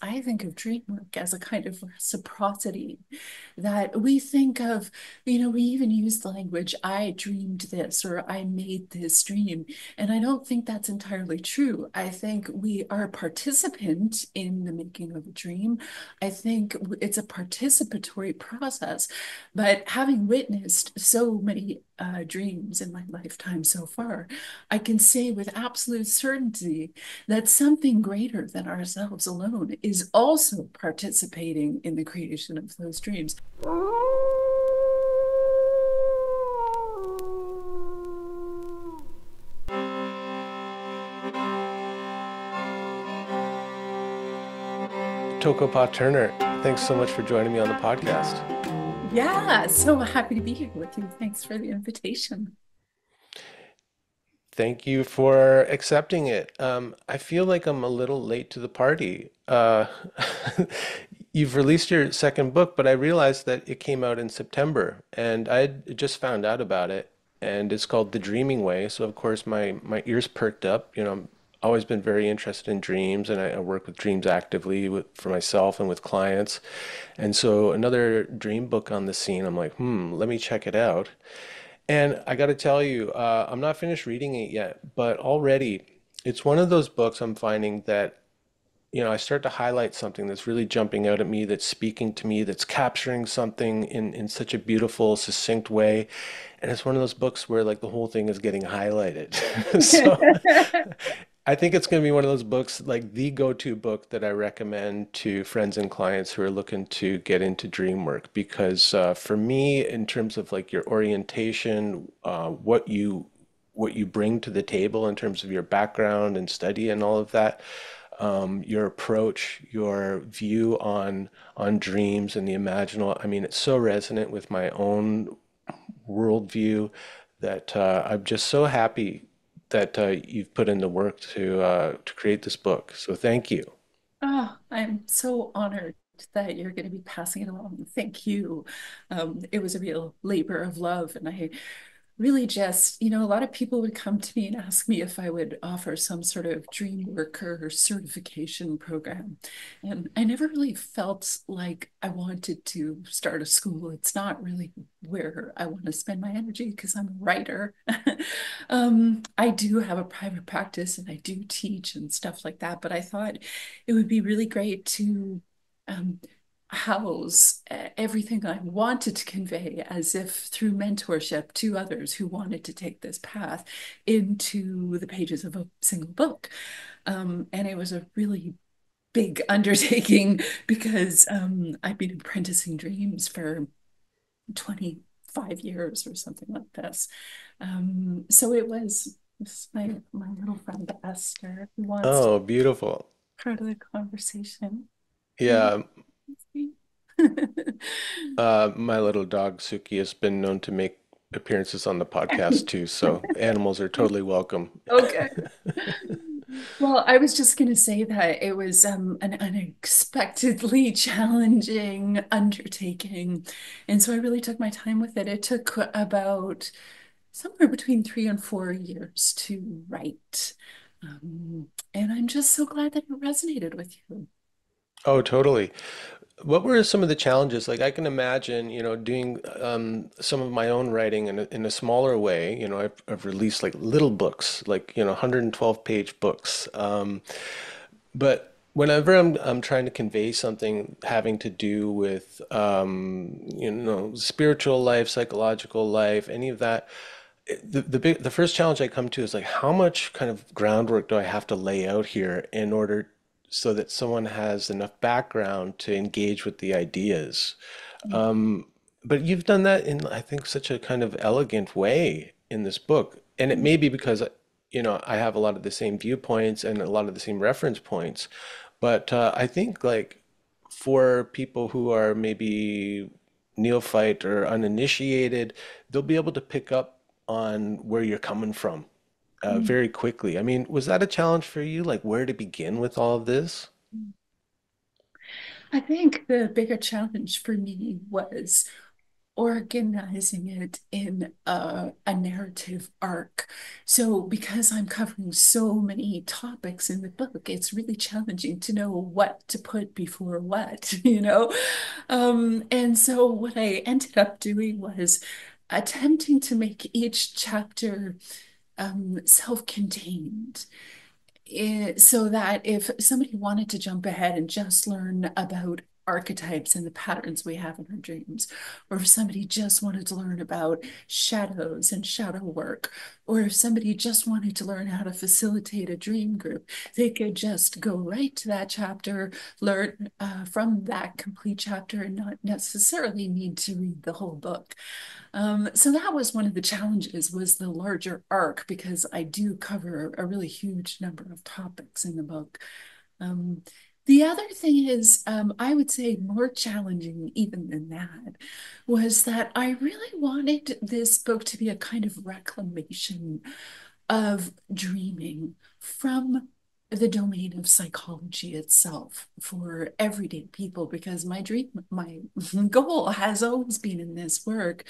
I think of dream work as a kind of reciprocity that we think of, we even use the language, I dreamed this or I made this dream. And I don't think that's entirely true. I think we are a participant in the making of a dream. I think it's a participatory process. But having witnessed so many dreams in my lifetime so far, I can say with absolute certainty that something greater than ourselves alone is also participating in the creation of those dreams. Toko-pa Turner, thanks so much for joining me on the podcast. Yeah, so happy to be here with you. Thanks for the invitation. Thank you for accepting it. I feel like I'm a little late to the party. You've released your second book, but I realized that it came out in September, and I just found out about it, and it's called The Dreaming Way. So of course my ears perked up. I'm always been very interested in dreams, and I work with dreams actively for myself and with clients. And so another dream book on the scene. I'm like, let me check it out. And I got to tell you, I'm not finished reading it yet, but already it's one of those books I'm finding that, I start to highlight something that's really jumping out at me, that's speaking to me, that's capturing something in such a beautiful, succinct way. And it's one of those books where like the whole thing is getting highlighted. So I think it's going to be one of those books, like the go-to book that I recommend to friends and clients who are looking to get into dream work. Because for me, in terms of like your orientation, what you bring to the table in terms of your background and study and all of that, your approach, your view on dreams and the imaginal. I mean, it's so resonant with my own worldview that I'm just so happy that you've put in the work to create this book. So thank you. Oh, I'm so honored that you're going to be passing it along. Thank you. It was a real labor of love, and I really just, a lot of people would come to me and ask me if I would offer some sort of dream worker certification program. And I never really felt like I wanted to start a school. It's not really where I want to spend my energy because I'm a writer. I do have a private practice and I do teach and stuff like that, but I thought it would be really great to um, house everything I wanted to convey as if through mentorship to others who wanted to take this path into the pages of a single book. And it was a really big undertaking because I've been apprenticing dreams for 25 years or something like this. So this is my little friend Esther who wants to Oh, beautiful. be part of the conversation. Yeah. Yeah, my little dog Suki has been known to make appearances on the podcast too, so animals are totally welcome. Okay. Well, I was just going to say that it was an unexpectedly challenging undertaking. And so I really took my time with it. It took about somewhere between 3 and 4 years to write. And I'm just so glad that it resonated with you. Oh, totally. What were some of the challenges? Like I can imagine, doing some of my own writing in a smaller way. I've released like little books, like 112-page books. But whenever I'm trying to convey something having to do with spiritual life, psychological life, any of that, the first challenge I come to is like how much kind of groundwork do I have to lay out here in order so that someone has enough background to engage with the ideas. But you've done that in, I think, such a kind of elegant way in this book. And it may be because, I have a lot of the same viewpoints and a lot of the same reference points. But I think, like, for people who are maybe neophyte or uninitiated, they'll be able to pick up on where you're coming from very quickly. I mean, was that a challenge for you? Like, where to begin with all of this? I think the bigger challenge for me was organizing it in a narrative arc. So, because I'm covering so many topics in the book, it's really challenging to know what to put before what, you know? And so, what I ended up doing was attempting to make each chapter self-contained, so that if somebody wanted to jump ahead and just learn about archetypes and the patterns we have in our dreams, or if somebody just wanted to learn about shadows and shadow work, or if somebody just wanted to learn how to facilitate a dream group, they could just go right to that chapter, learn from that complete chapter, and not necessarily need to read the whole book. So that was one of the challenges, was the larger arc, because I do cover a really huge number of topics in the book. Um, the other thing is, I would say more challenging even than that, was that I really wanted this book to be a kind of reclamation of dreaming from the domain of psychology itself for everyday people, because my goal has always been in this work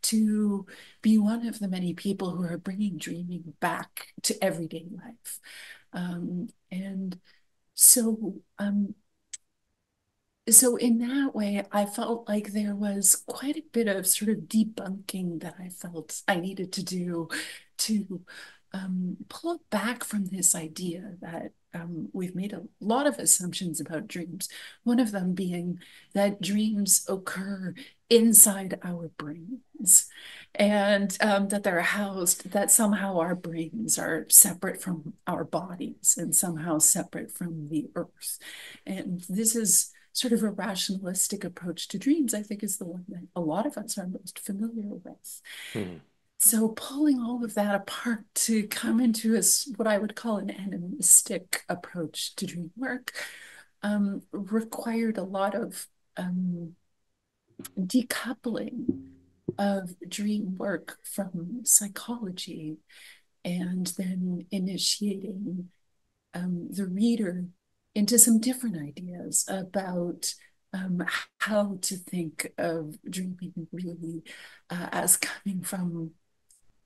to be one of the many people who are bringing dreaming back to everyday life. And so so in that way, I felt like there was quite a bit of sort of debunking that I felt I needed to do to pull back from this idea that we've made a lot of assumptions about dreams. One of them being that dreams occur inside our brains, and that they're housed, that somehow our brains are separate from our bodies and somehow separate from the earth. And this is sort of a rationalistic approach to dreams, I think, is the one that a lot of us are most familiar with. Hmm. So pulling all of that apart to come into what I would call an animistic approach to dream work required a lot of decoupling of dream work from psychology, and then initiating the reader into some different ideas about how to think of dreaming really as coming from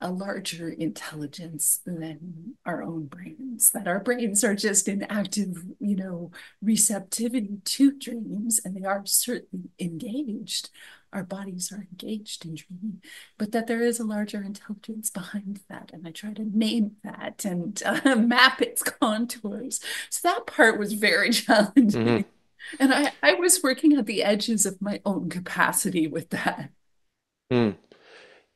a larger intelligence than our own brains, that our brains are just in active, receptivity to dreams, and they are certainly engaged. Our bodies are engaged in dreaming, but that there is a larger intelligence behind that. And I try to name that and map its contours. So that part was very Hmm. challenging. And I was working at the edges of my own capacity with that. Hmm.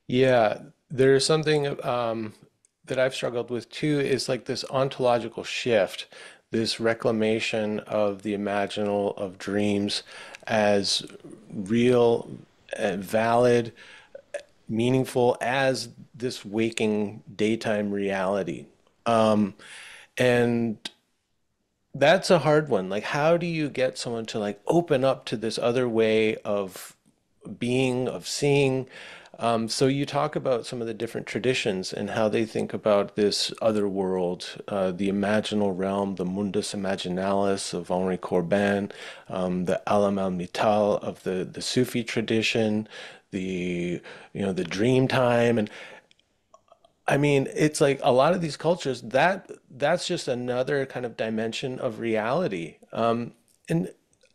Yeah, there's something that I've struggled with too is like this ontological shift, this reclamation of the imaginal of dreams as real, valid, meaningful as this waking daytime reality. And that's a hard one. Like, how do you get someone to like open up to this other way of being, of seeing? So you talk about some of the different traditions and how they think about this other world, the imaginal realm, the mundus imaginalis of Henri Corbin, the alam al mital of the Sufi tradition, the the dream time, and I mean, it's like a lot of these cultures that's just another kind of dimension of reality. And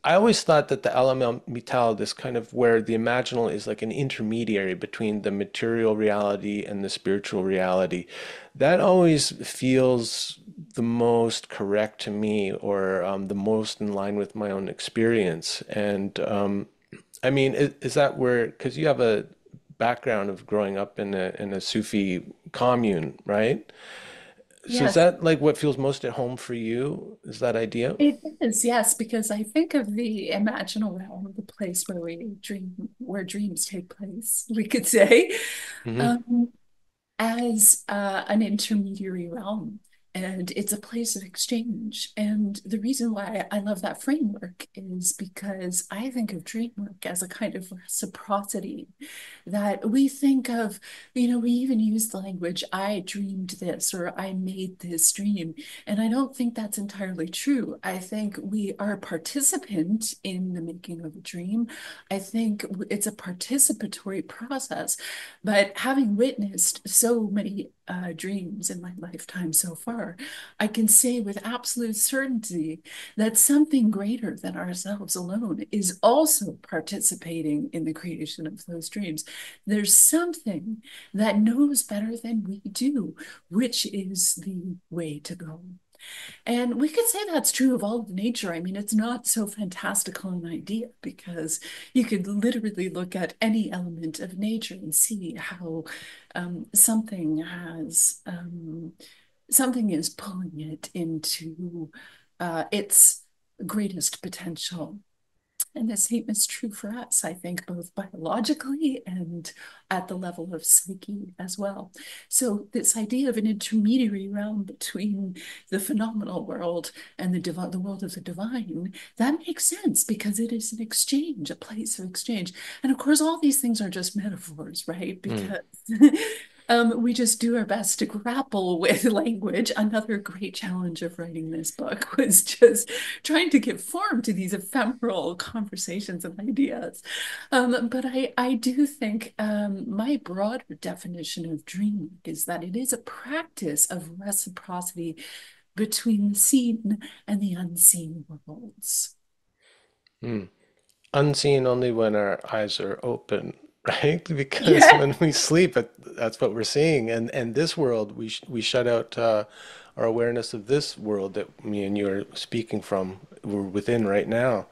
I always thought that the Alam Mital, this kind of where the imaginal is like an intermediary between the material reality and the spiritual reality, that always feels the most correct to me, or the most in line with my own experience. And I mean, is that where, because you have a background of growing up in a Sufi commune, right? So is Yes, that like what feels most at home for you? Is that idea? it is, yes, because I think of the imaginal realm, the place where we dream, where dreams take place, we could say, Hmm. um, as an intermediary realm. and it's a place of exchange. And the reason why I love that framework is because I think of dream work as a kind of reciprocity that we think of, we even use the language, I dreamed this or I made this dream. And I don't think that's entirely true. I think we are a participant in the making of a dream. I think it's a participatory process. But having witnessed so many dreams in my lifetime so far, I can say with absolute certainty that something greater than ourselves alone is also participating in the creation of those dreams. There's something that knows better than we do, which is the way to go. And we could say that's true of all of nature. I mean, it's not so fantastical an idea because you could literally look at any element of nature and see how something something is pulling it into its greatest potential. And the same is true for us, I think, both biologically and at the level of psyche as well. So, this idea of an intermediary realm between the phenomenal world and the world of the divine, that makes sense because it is an exchange, a place of exchange. And of course, all these things are just metaphors, right? Mm. Because we just do our best to grapple with language. Another great challenge of writing this book was just trying to give form to these ephemeral conversations and ideas. But I do think my broader definition of dream work is that it is a practice of reciprocity between the seen and the unseen worlds. Mm. Unseen only when our eyes are open, right? Because Yeah. when we sleep, that's what we're seeing. And this world, we shut out our awareness of this world that me and you are speaking from. We're within right now.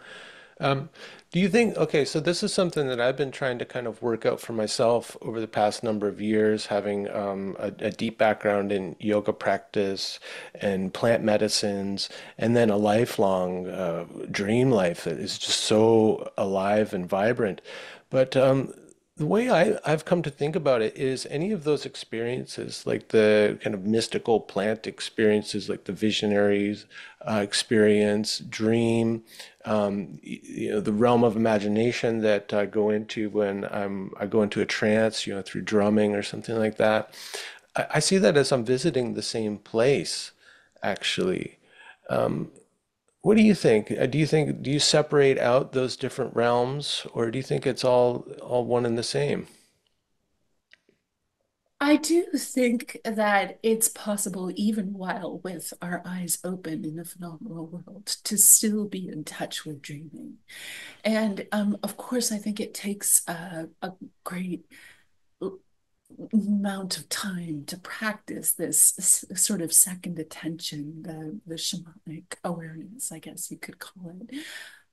Um, do you think, okay, so this is something that I've been trying to kind of work out for myself over the past number of years, having a deep background in yoga practice and plant medicines, and then a lifelong dream life that is just so alive and vibrant. But the way I've come to think about it is any of those experiences, like the kind of mystical plant experiences, like the visionaries experience, dream, the realm of imagination that I go into when I go into a trance, through drumming or something like that. I see that as I'm visiting the same place, actually. What do you think? Do you separate out those different realms, or do you think it's all one and the same? I do think that it's possible, even while with our eyes open in the phenomenal world, to still be in touch with dreaming. And of course, I think it takes a great amount of time to practice this sort of second attention, the shamanic awareness, I guess you could call it.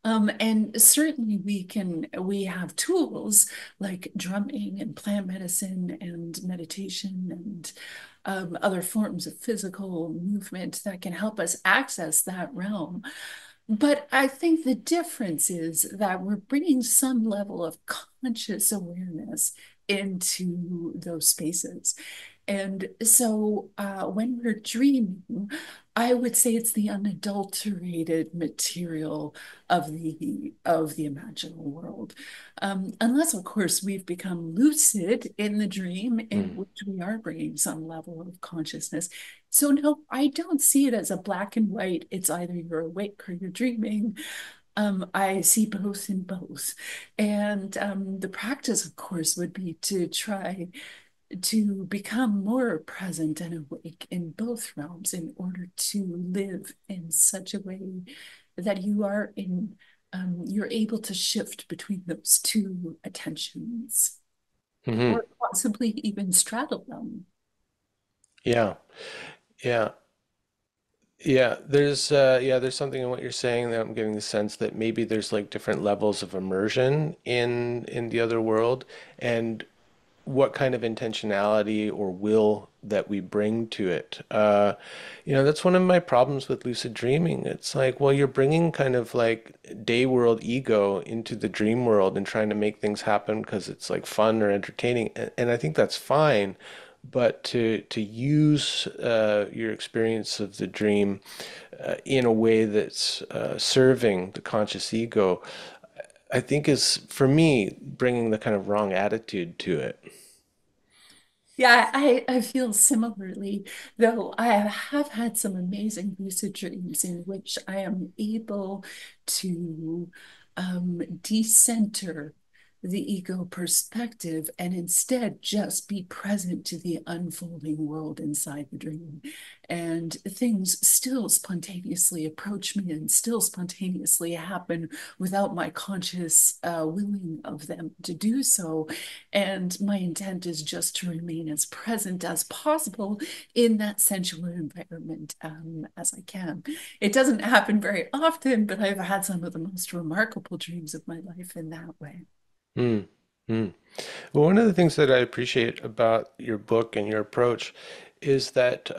And certainly we have tools like drumming and plant medicine and meditation and other forms of physical movement that can help us access that realm. But I think the difference is that we're bringing some level of conscious awareness into those spaces. And so when we're dreaming, I would say it's the unadulterated material of the imaginal world. Unless, of course, we've become lucid in the dream in Mm. which we are bringing some level of consciousness. So no, I don't see it as a black and white. It's either you're awake or you're dreaming. I see both in both. And the practice, of course, would be to try to become more present and awake in both realms in order to live in such a way that you're able to shift between those two attentions Hmm. or possibly even straddle them. Yeah, yeah. There's something in what you're saying that I'm getting the sense that maybe there's like different levels of immersion in the other world, and what kind of intentionality or will that we bring to it. That's one of my problems with lucid dreaming. It's like, well, you're bringing kind of like day world ego into the dream world and trying to make things happen because it's like fun or entertaining. And I think that's fine. but to use your experience of the dream in a way that's serving the conscious ego, I think is for me bringing the kind of wrong attitude to it. Yeah, I feel similarly, though I have had some amazing lucid dreams in which I am able to decenter the ego perspective and instead just be present to the unfolding world inside the dream. And things still spontaneously approach me and still spontaneously happen without my conscious willing of them to do so. And my intent is just to remain as present as possible in that sensual environment as I can. It doesn't happen very often, but I've had some of the most remarkable dreams of my life in that way. Mm, mm. Well, one of the things that I appreciate about your book and your approach is that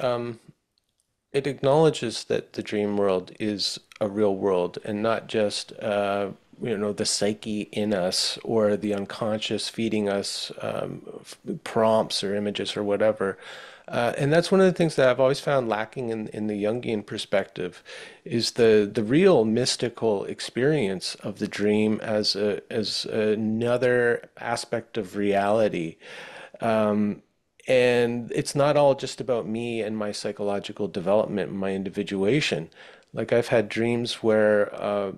it acknowledges that the dream world is a real world and not just the psyche in us or the unconscious feeding us prompts or images or whatever. And that's one of the things that I've always found lacking in the Jungian perspective is the real mystical experience of the dream as another aspect of reality. Um, and it's not all just about me and my psychological development, my individuation. Like I've had dreams where,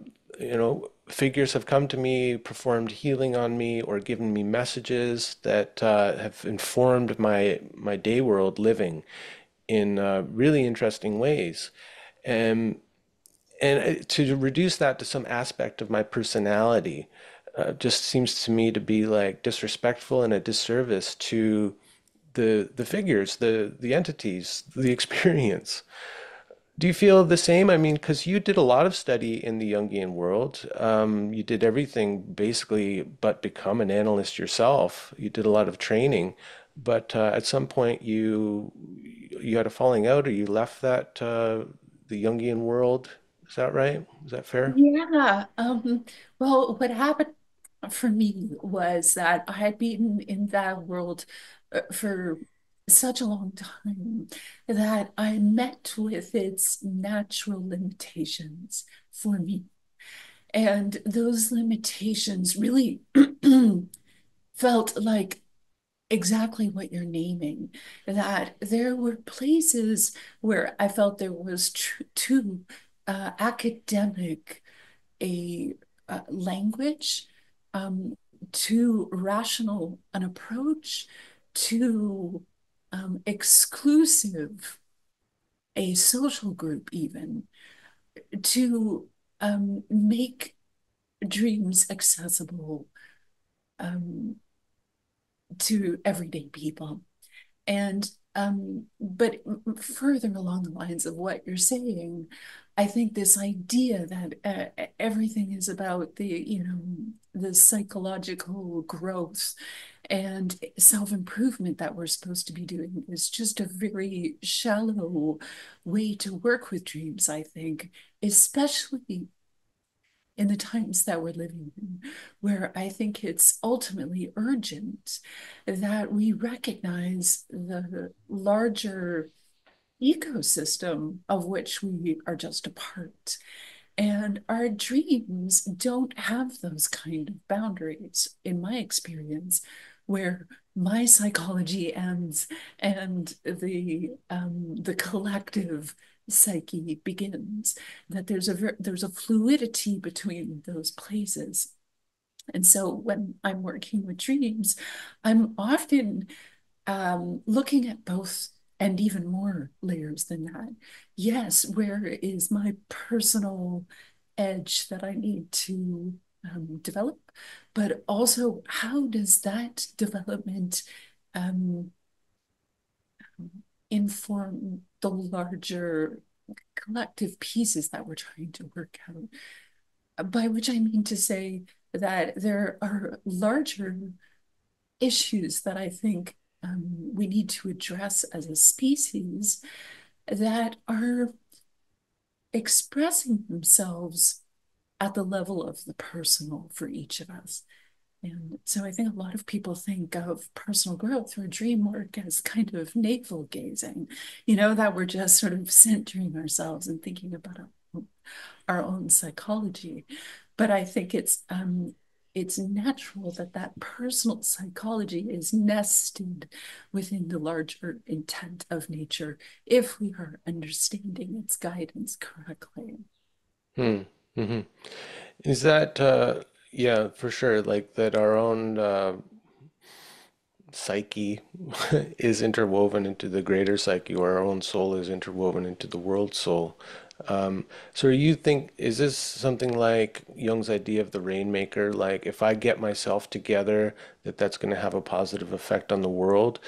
figures have come to me, performed healing on me, or given me messages that have informed my day world living in really interesting ways. And to reduce that to some aspect of my personality just seems to me to be like disrespectful and a disservice to the figures, the entities, the experience. Do you feel the same? I mean, because you did a lot of study in the Jungian world. You did everything basically but become an analyst yourself. You did a lot of training, but at some point you had a falling out, or you left that the Jungian world. Is that right? Is that fair? Yeah. Well, what happened for me was that I had been in that world for such a long time that I met with its natural limitations for me. And those limitations really felt like exactly what you're naming, that there were places where I felt there was too academic a language, um, too rational an approach, too exclusive a social group, even to make dreams accessible um, to everyday people. And but further along the lines of what you're saying, I think this idea that everything is about the psychological growth and self-improvement that we're supposed to be doing is just a very shallow way to work with dreams, I think, especially in the times that we're living in, where I think it's ultimately urgent that we recognize the larger ecosystem of which we are just a part. And our dreams don't have those kind of boundaries, in my experience, where my psychology ends and the collective psyche begins. That there's a fluidity between those places. And so when I'm working with dreams, I'm often looking at both and even more layers than that. Yes, where is my personal edge that I need to develop? But also, how does that development um, inform the larger collective pieces that we're trying to work out? By which I mean to say that there are larger issues that I think we need to address as a species that are expressing themselves at the level of the personal for each of us. And so I think a lot of people think of personal growth or dream work as kind of navel gazing, that we're just sort of centering ourselves and thinking about our own psychology. But I think it's natural that that personal psychology is nested within the larger intent of nature if we are understanding its guidance correctly. Hmm. Hmm. Is that, yeah, for sure, like that our own psyche is interwoven into the greater psyche, or our own soul is interwoven into the world soul. So you think, is this something like Jung's idea of the rainmaker? Like if I get myself together, that's going to have a positive effect on the world?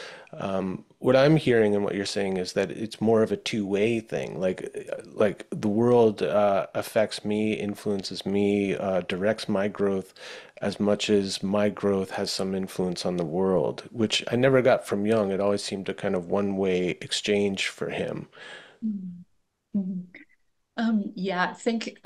What I'm hearing and what you're saying is that it's more of a two-way thing. Like the world affects me, influences me, directs my growth as much as my growth has some influence on the world, which I never got from Jung. It always seemed a kind of one-way exchange for him. Mhm. Mhm. Yeah, I think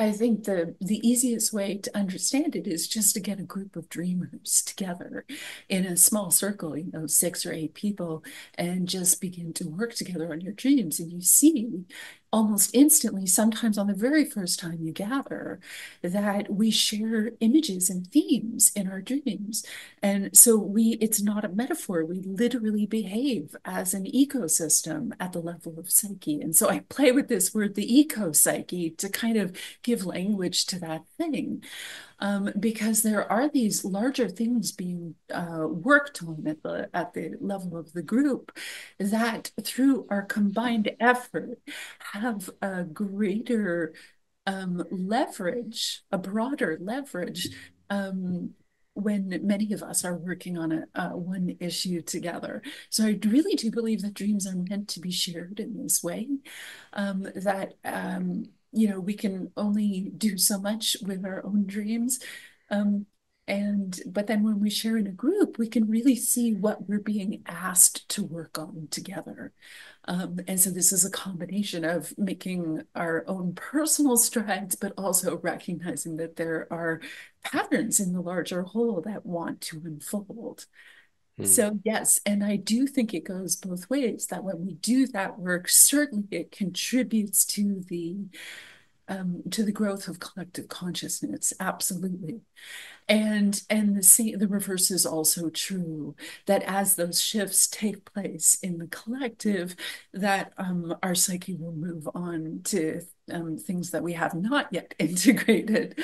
the easiest way to understand it is just to get a group of dreamers together in a small circle, 6 or 8 people, and just begin to work together on your dreams. And you see almost instantly, sometimes on the very first time you gather, that we share images and themes in our dreams. And so it's not a metaphor. We literally behave as an ecosystem at the level of psyche. And so I play with this word, the eco psyche, to kind of give language to that thing, because there are these larger things being worked on at the level of the group that, through our combined effort, have a greater leverage, a broader leverage, um, when many of us are working on one issue together. So I really do believe that dreams are meant to be shared in this way, that we can only do so much with our own dreams. Um, but then when we share in a group, we can really see what we're being asked to work on together. And so this is a combination of making our own personal strides, but also recognizing that there are patterns in the larger whole that want to unfold. Hmm. So yes, and I do think it goes both ways, that when we do that work, certainly it contributes to the growth of collective consciousness. Absolutely. And the reverse is also true, that as those shifts take place in the collective, that our psyche will move on to things that we have not yet integrated,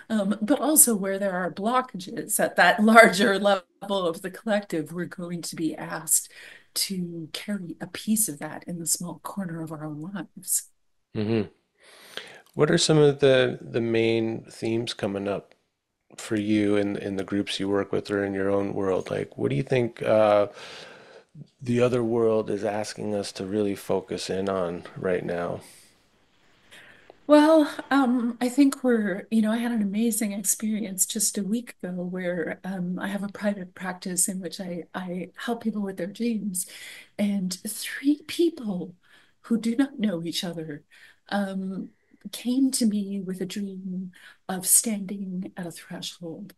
but also where there are blockages at that larger level of the collective, we're going to be asked to carry a piece of that in the small corner of our own lives. Hmm. What are some of the main themes coming up for you in the groups you work with or in your own world? Like, what do you think the other world is asking us to really focus in on right now? Well, I think I had an amazing experience just a week ago where I have a private practice in which I help people with their dreams. And 3 people who do not know each other um, came to me with a dream of standing at a threshold.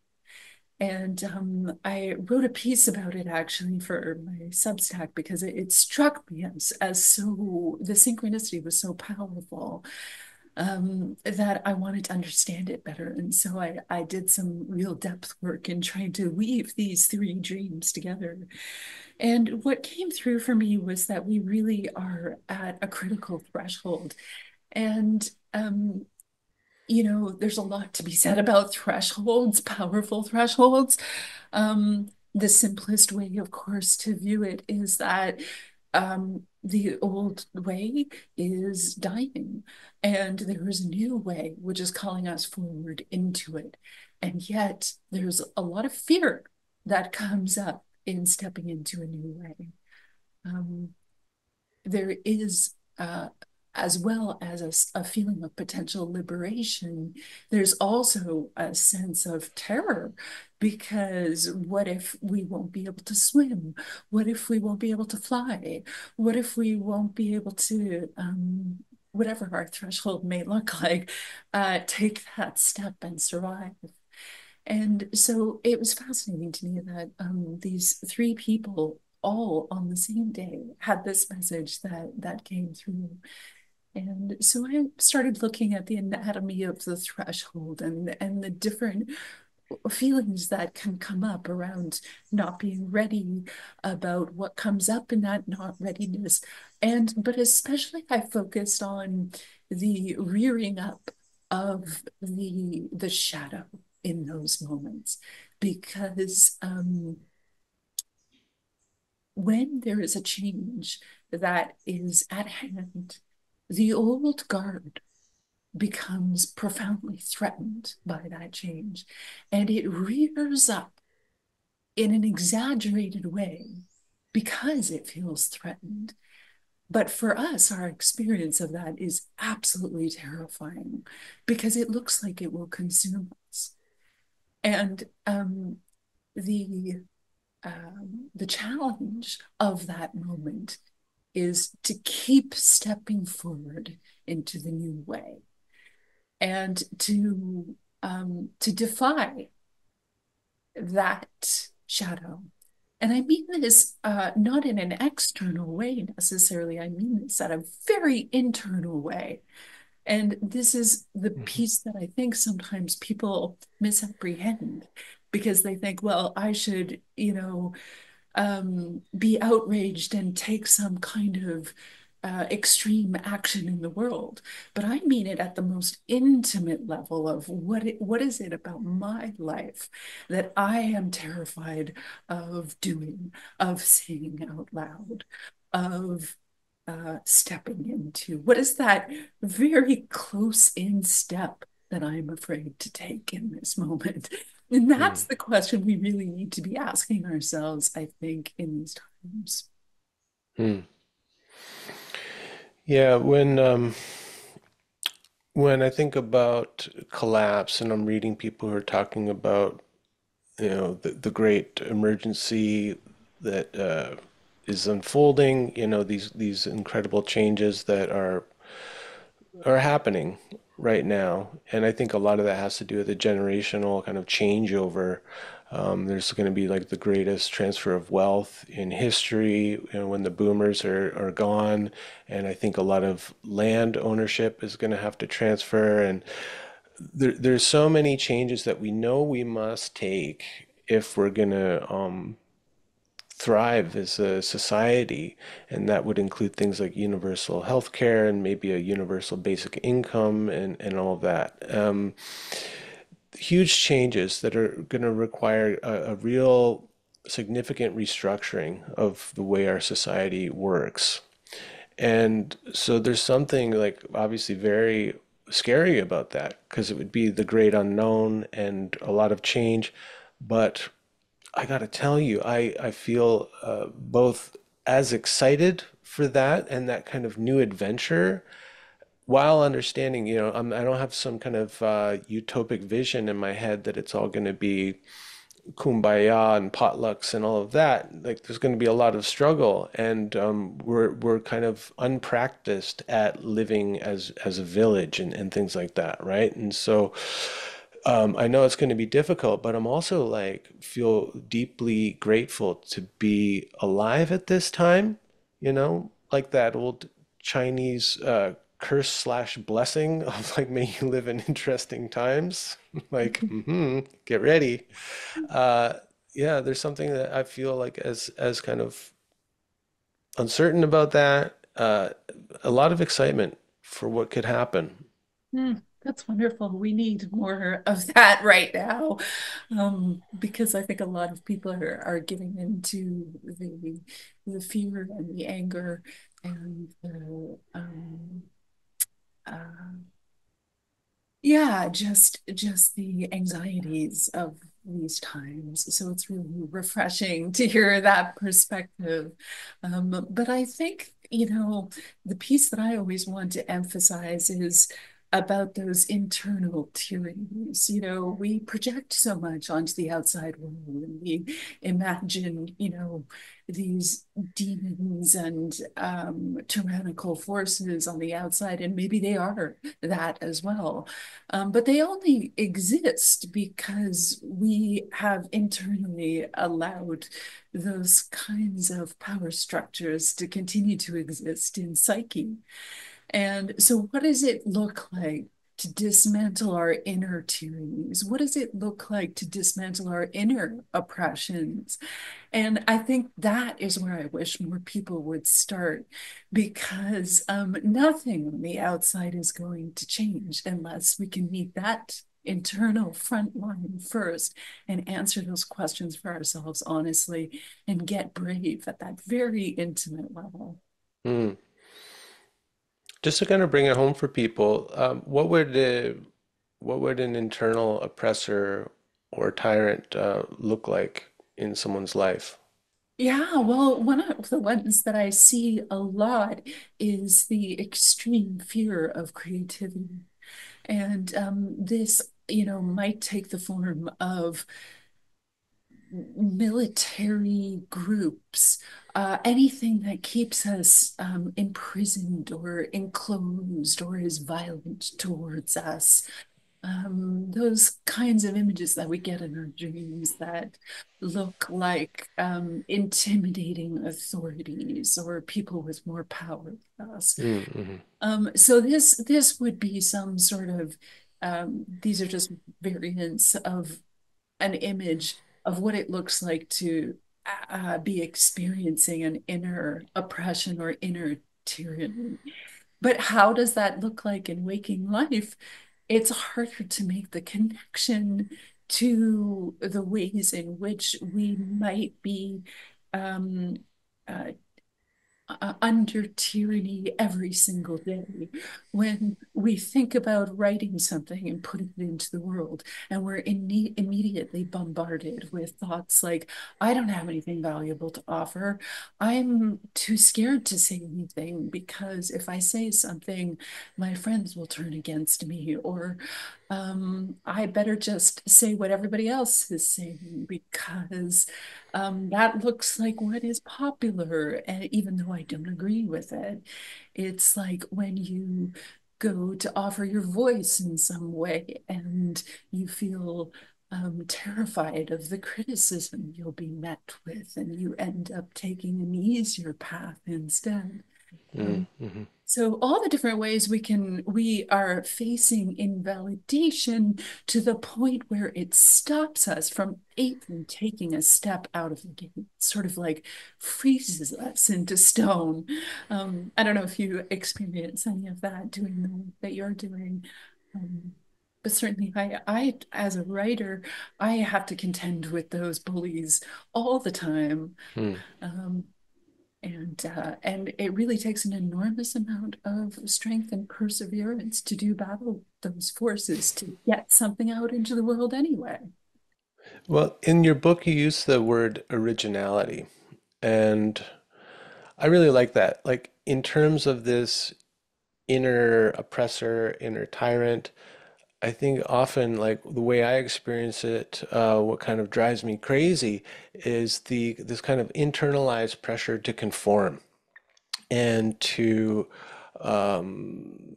And I wrote a piece about it actually for my Substack because it struck me as so, the synchronicity was so powerful, that I wanted to understand it better. And so I did some real depth work in trying to weave these 3 dreams together. And what came through for me was that we really are at a critical threshold. And there's a lot to be said about thresholds, powerful thresholds. The simplest way, of course, to view it is that the old way is dying, and there is a new way which is calling us forward into it. And yet, there's a lot of fear that comes up in stepping into a new way. Um, there is, as well as a feeling of potential liberation, there's also a sense of terror, because what if we won't be able to swim? What if we won't be able to fly? What if we won't be able to, whatever our threshold may look like, take that step and survive? And so it was fascinating to me that these three people all on the same day had this message that came through. And so I started looking at the anatomy of the threshold and the different feelings that can come up around not being ready, about what comes up in that not readiness. And but especially I focused on the rearing up of the shadow in those moments, because when there is a change that is at hand, the old guard becomes profoundly threatened by that change, and it rears up in an exaggerated way because it feels threatened. But for us, our experience of that is absolutely terrifying because it looks like it will consume us. And the the challenge of that moment is to keep stepping forward into the new way, and to defy that shadow. And I mean this not in an external way necessarily. I mean this at a very internal way. And this is the Mhm. piece that I think sometimes people misapprehend, because they think, well, I should, be outraged and take some kind of extreme action in the world. But I mean it at the most intimate level of what is it about my life that I am terrified of doing, of saying out loud, of stepping into? What is that very close in step that I'm afraid to take in this moment? And that's Mm. the question we really need to be asking ourselves, I think, in these times. Mm. Yeah, when I think about collapse and I'm reading people who are talking about, the great emergency that is unfolding, these incredible changes that are happening right now. And I think a lot of that has to do with the generational kind of changeover. There's going to be like the greatest transfer of wealth in history, when the boomers are gone. And I think a lot of land ownership is going to have to transfer. And there's so many changes that we know we must take if we're going to thrive as a society, and that would include things like universal health care and maybe a universal basic income and all of that. Huge changes that are going to require a real significant restructuring of the way our society works. And so there's something like obviously very scary about that because it would be the great unknown and a lot of change. But I gotta tell you, I feel both as excited for that and that kind of new adventure, while understanding, I don't have some kind of utopic vision in my head that it's all going to be kumbaya and potlucks and all of that. Like, there's going to be a lot of struggle, and we're kind of unpracticed at living as a village and things like that, right? And so I know it's going to be difficult, but I'm also like feel deeply grateful to be alive at this time, like that old Chinese curse slash blessing of like, may you live in interesting times. Like, get ready. Uh, yeah, there's something that I feel like as kind of uncertain about that. A lot of excitement for what could happen. That's wonderful. We need more of that right now, because I think a lot of people are getting into the fear and the anger and the uh, yeah, just the anxieties of these times. So it's really refreshing to hear that perspective. But I think, the piece that I always want to emphasize is about those internal tyrannies. You know, we project so much onto the outside world and we imagine, you know, these demons and tyrannical forces on the outside, and maybe they are that as well. But they only exist because we have internally allowed those kinds of power structures to continue to exist in psyche. And so, what does it look like to dismantle our inner tyrannies? What does it look like to dismantle our inner oppressions? And I think that is where I wish more people would start because nothing on the outside is going to change unless we can meet that internal front line first and answer those questions for ourselves honestly and get brave at that very intimate level. Mm. Just to kind of bring it home for people, what would an internal oppressor or tyrant look like in someone's life? Yeah, well, one of the ones that I see a lot is the extreme fear of creativity. And this, you know, might take the form of military groups, anything that keeps us imprisoned or enclosed or is violent towards us. Those kinds of images that we get in our dreams that look like intimidating authorities or people with more power than us. Mm-hmm. So this would be some sort of these are just variants of an image of what it looks like to be experiencing an inner oppression or inner tyranny. But how does that look like in waking life? It's harder to make the connection to the ways in which we might be um, uh, under tyranny every single day. When we think about writing something and putting it into the world, and we're immediately bombarded with thoughts like, I don't have anything valuable to offer. I'm too scared to say anything because if I say something, my friends will turn against me, or I better just say what everybody else is saying because that looks like what is popular. And even though I don't agree with it, it's like when you go to offer your voice in some way and you feel terrified of the criticism you'll be met with, and you end up taking an easier path instead. Um, Mm-hmm. so all the different ways we are facing invalidation to the point where it stops us from even taking a step out of the gate, sort of like freezes us into stone. I don't know if you experience any of that doing the work that you're doing. Um, but certainly as a writer, I have to contend with those bullies all the time. Mm. Um, and it really takes an enormous amount of strength and perseverance to do battle those forces to get something out into the world anyway. Well, in your book, you use the word originality, and I really like that. Like, in terms of this inner oppressor, inner tyrant, I think often, like the way I experience it, what kind of drives me crazy is this kind of internalized pressure to conform and to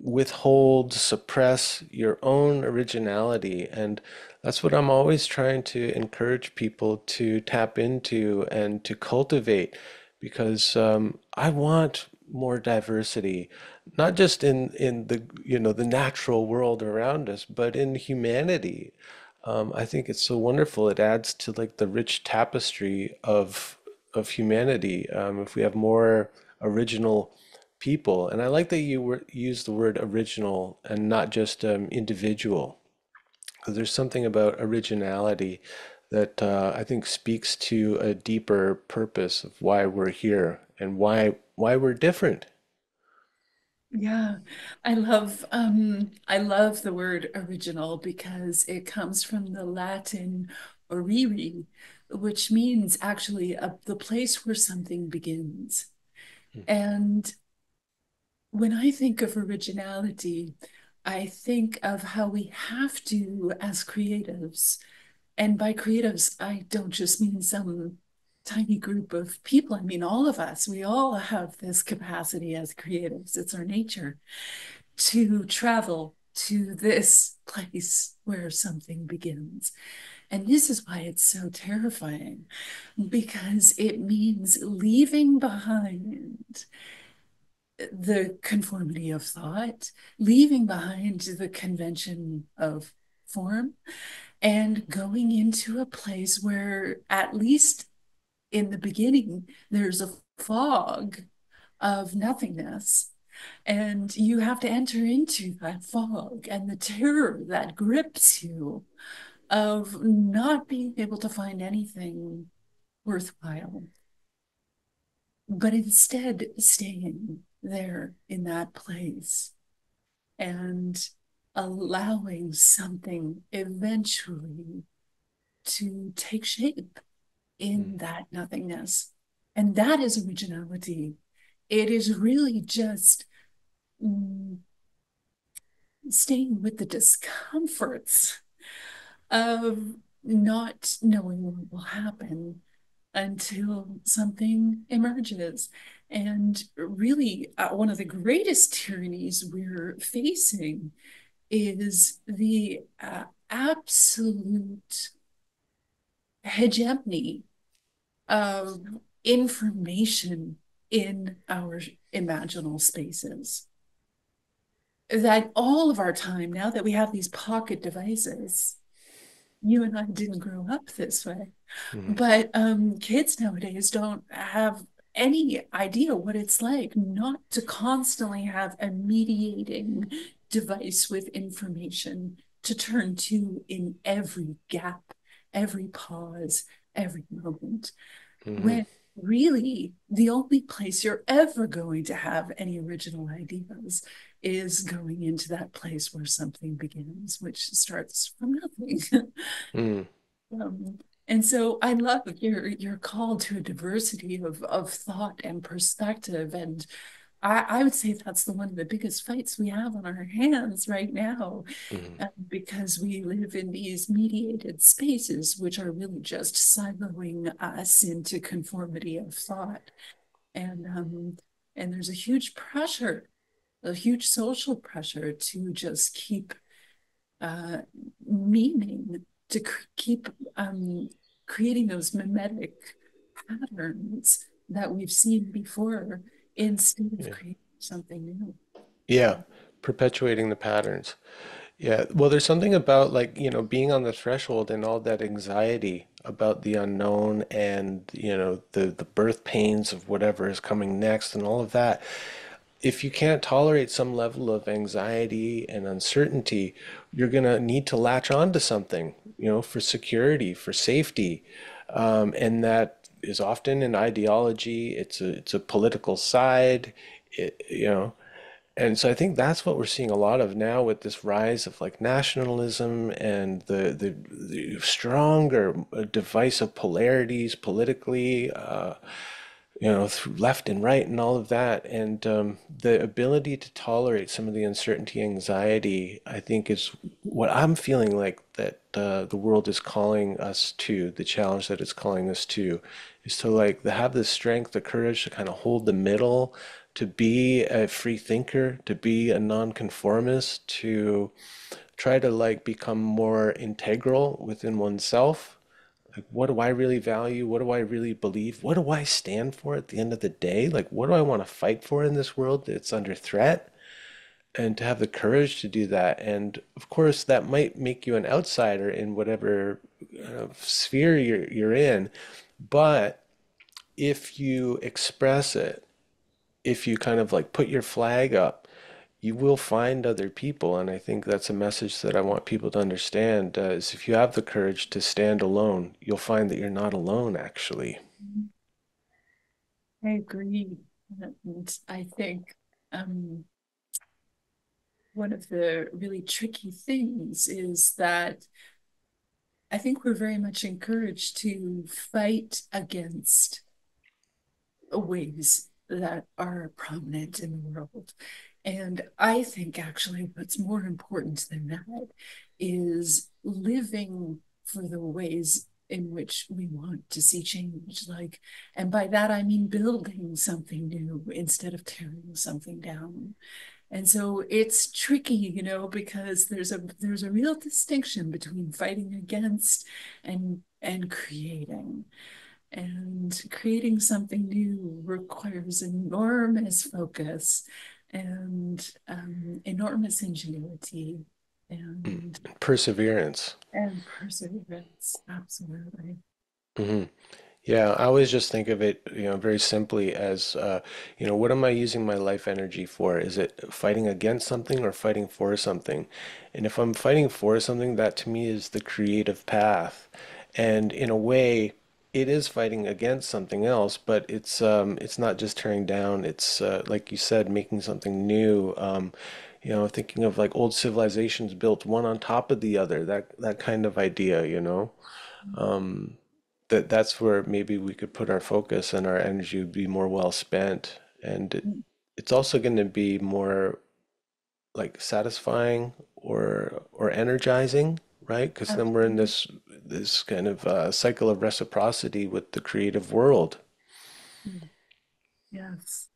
withhold, suppress your own originality. And that's what I'm always trying to encourage people to tap into and to cultivate because I want more diversity, not just in the the natural world around us, but in humanity. I think it's so wonderful. It adds to like the rich tapestry of humanity. If we have more original people, and I like that you use the word original and not just individual, because there's something about originality that I think speaks to a deeper purpose of why we're here and why we're different. Yeah, I love the word original because it comes from the Latin oriri, which means actually the place where something begins. And when I think of originality, I think of how we have to, as creatives, and by creatives, I don't just mean some tiny group of people. I mean all of us. We all have this capacity as creatives. It's our nature to travel to this place where something begins. And this is why it's so terrifying, because it means leaving behind the conformity of thought, leaving behind the convention of form, and going into a place where, at least in the beginning, there's a fog of nothingness. And you have to enter into that fog and the terror that grips you of not being able to find anything worthwhile, but instead staying there in that place and allowing something eventually to take shape Mm, in that nothingness. And that is originality. It is really just mm, staying with the discomforts of not knowing what will happen until something emerges. And really, one of the greatest tyrannies we're facing is the absolute hegemony of information in our imaginal spaces. That all of our time, now that we have these pocket devices, you and I didn't grow up this way, mm, but kids nowadays don't have any idea what it's like not to constantly have a mediating device with information to turn to in every gap, every pause, every moment. mhm, When really the only place you're ever going to have any original ideas is going into that place where something begins, which starts from nothing. mm, And so I love your call to a diversity of thought and perspective. And I would say that's the one of the biggest fights we have on our hands right now, mhm, because we live in these mediated spaces, which are really just siloing us into conformity of thought. And there's a huge pressure, a huge social pressure to just keep uh, meaning, to keep creating those mimetic patterns that we've seen before instead of yeah. creating something new. Yeah, perpetuating the patterns. Yeah, well, there's something about like, being on the threshold and all that anxiety about the unknown and, the birth pains of whatever is coming next and all of that. If you can't tolerate some level of anxiety and uncertainty, you're gonna need to latch on to something, for security, for safety. And that is often an ideology, it's a political side, it, you know. And so I think that's what we're seeing a lot of now with this rise of like nationalism and the stronger divisive polarities politically, through left and right and all of that. And the ability to tolerate some of the uncertainty, anxiety, I think is what I'm feeling like that the world is calling us to, the challenge that it's calling us to, is to like to have the strength, the courage to kind of hold the middle, to be a free thinker, to be a nonconformist, to try to like become more integral within oneself. Like, what do I really value? What do I really believe? What do I stand for at the end of the day? Like, what do I want to fight for in this world that's under threat? And to have the courage to do that. And of course, that might make you an outsider in whatever sphere you're in. But if you express it, if you kind of like put your flag up, you will find other people. And I think that's a message that I want people to understand, is if you have the courage to stand alone, you'll find that you're not alone, actually. I agree. And I think one of the really tricky things is that I think we're very much encouraged to fight against ways that are prominent in the world. And I think actually what's more important than that is living for the ways in which we want to see change. Like, and by that I mean building something new instead of tearing something down. And so it's tricky, because there's a real distinction between fighting against and creating. And creating something new requires enormous focus and enormous ingenuity Mm. and Perseverance. and perseverance. Absolutely. Hmm. Yeah, I always just think of it, very simply as, what am I using my life energy for? Is it fighting against something or fighting for something? And if I'm fighting for something, that to me is the creative path. And in a way, it is fighting against something else, but it's not just tearing down. It's like you said, making something new. Thinking of like old civilizations built one on top of the other. That kind of idea. That's where maybe we could put our focus and our energy would be more well spent. And it's also going to be more like satisfying or energizing, right? Because then we're in Absolutely. this kind of cycle of reciprocity with the creative world. Yes.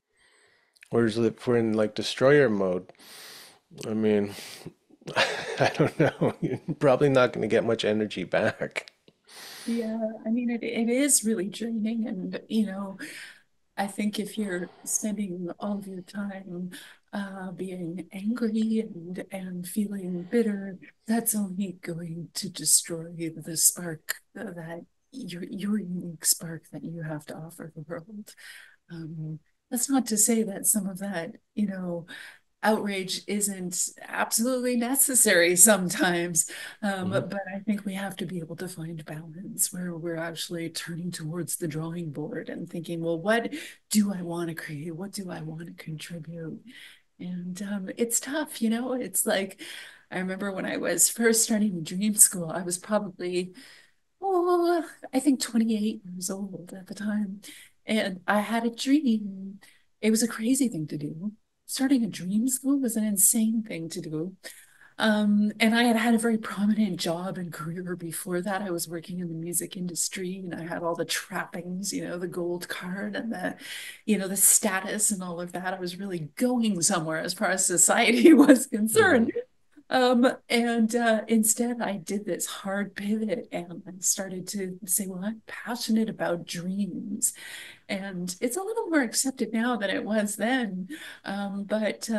Whereas if we're in like destroyer mode, I mean, I don't know, you're probably not going to get much energy back. Yeah, I mean it is really draining and I think if you're spending all of your time being angry and feeling bitter, that's only going to destroy the spark that your unique spark that you have to offer the world. Um, that's not to say that some of that, outrage isn't absolutely necessary sometimes. Mhm. But I think we have to be able to find balance where we're actually turning towards the drawing board and thinking, well, what do I want to create? What do I want to contribute? And it's tough, it's like, I remember when I was first starting dream school, I was probably oh, I think 28 years old at the time. And I had a dream. It was a crazy thing to do. Starting a dream school was an insane thing to do. And I had had a very prominent job and career before that. I was working in the music industry and I had all the trappings, the gold card and the status and all of that. I was really going somewhere as far as society was Mhm. concerned. And instead, I did this hard pivot and I started to say, well, I'm passionate about dreams. And it's a little more accepted now than it was then. But